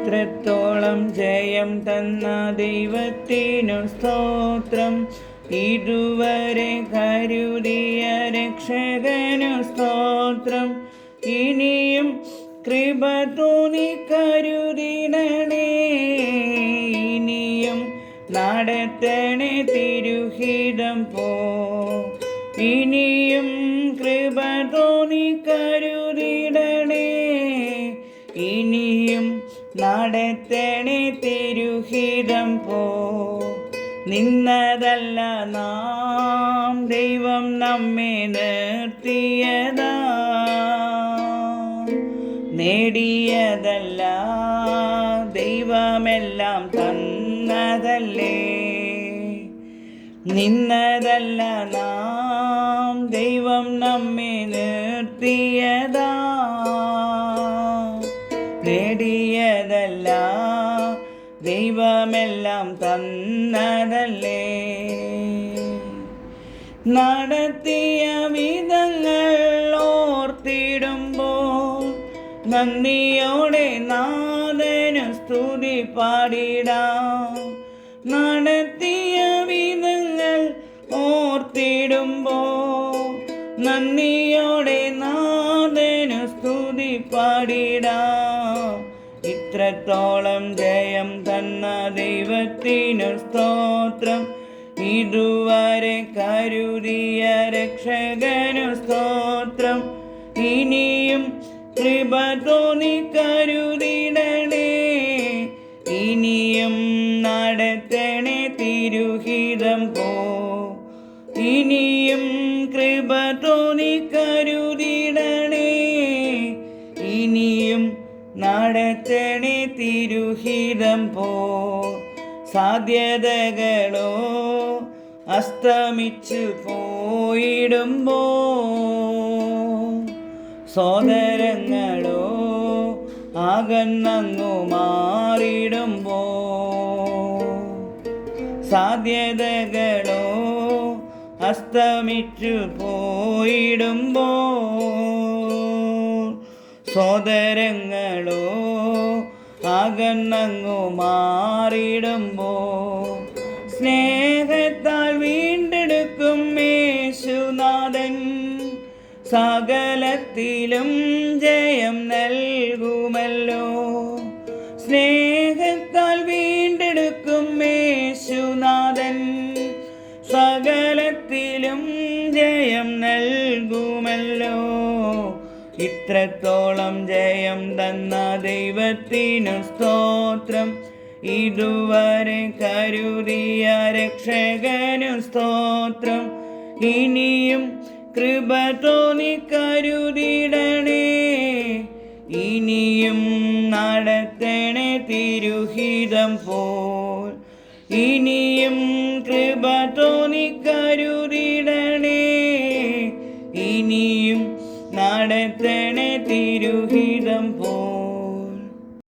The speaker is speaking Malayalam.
ഇത്രത്തോളം ജയം തന്ന ദൈവത്തിനു സ്തോത്രം. ഇതുവരെ കരുതിയ രക്ഷകനു സ്തോത്രം. ഇനിയും കൃപ തോന്നി കരുതിടണേ. ഇനിയും നടത്തണേ തിരുഹിതം പോ. ഇനിയും കൃപ തോന്നി കരുതിടണേ. ഇനിയും നടത്തണേ തിരുഹിതം പോ. നിന്നതല്ല നാം, ദൈവം നമ്മെ നിർത്തിയതാ. നേടിയതല്ല, ദൈവമെല്ലാം തന്നതല്ലേ. നിന്നതല്ല നാം, ദൈവം നമ്മെ നിർത്തിയതാ. നേടിയതല്ല, ദൈവമെല്ലാം തന്നതല്ലേ. നടത്തിയ വിധങ്ങൾ ഓർത്തിടുമ്പോൾ നന്ദിയോടെ നാഥനു സ്തുതി പാടിടാം. നടത്തിയ വിധങ്ങൾ ഓർത്തിടുമ്പോൾ നന്ദിയോടെ നാഥനു സ്തുതി പാടിടാം. ഇത്രത്തോളം ജയം തന്ന ദൈവത്തിനു സ്തോത്രം. ഇതുവരെ കരുതിയ രക്ഷകനു സ്തോത്രം. ഇനിയും കൃപ തോന്നി കരുതിടണേ. ഇനിയും നടത്തണേ തിരുഹിതം പോ. ഇനിയും കൃപ തോന്നി കരുതിടണേ. ഇനിയും നടത്തണേ തിരുഹിതം പോ. സാധ്യതകളോ അസ്തമിച്ചു പോയിടുമ്പോ, സോദരങ്ങളോ അകന്നങ്ങു മാറിടുമ്പോ, സാധ്യതകളോ അസ്തമിച്ചു പോയിടുമ്പോ, സോദരങ്ങളോ അകന്നങ്ങു മാറിടുമ്പോ, സ്നേഹത്താൽ വീണ്ടെടുക്കും യേശുനാഥൻ. സകലത്തിലും ജയം നൽകുമല്ലോ. സ്നേഹത്താൽ വീണ്ടെടുക്കും യേശുനാഥൻ. സകലത്തിലും ജയം നൽകുമല്ലോ. ഇത്രത്തോളം ജയം തന്ന ദൈവത്തിനു സ്തോത്രം. ഇതുവരെ കരുതിയ രക്ഷകനു സ്തോത്രം. ഇനിയും കൃപ തോന്നി കരുതിടണേ. ഇനിയും നടത്തണേ തിരുഹിതം പോൽ. ഇനിയും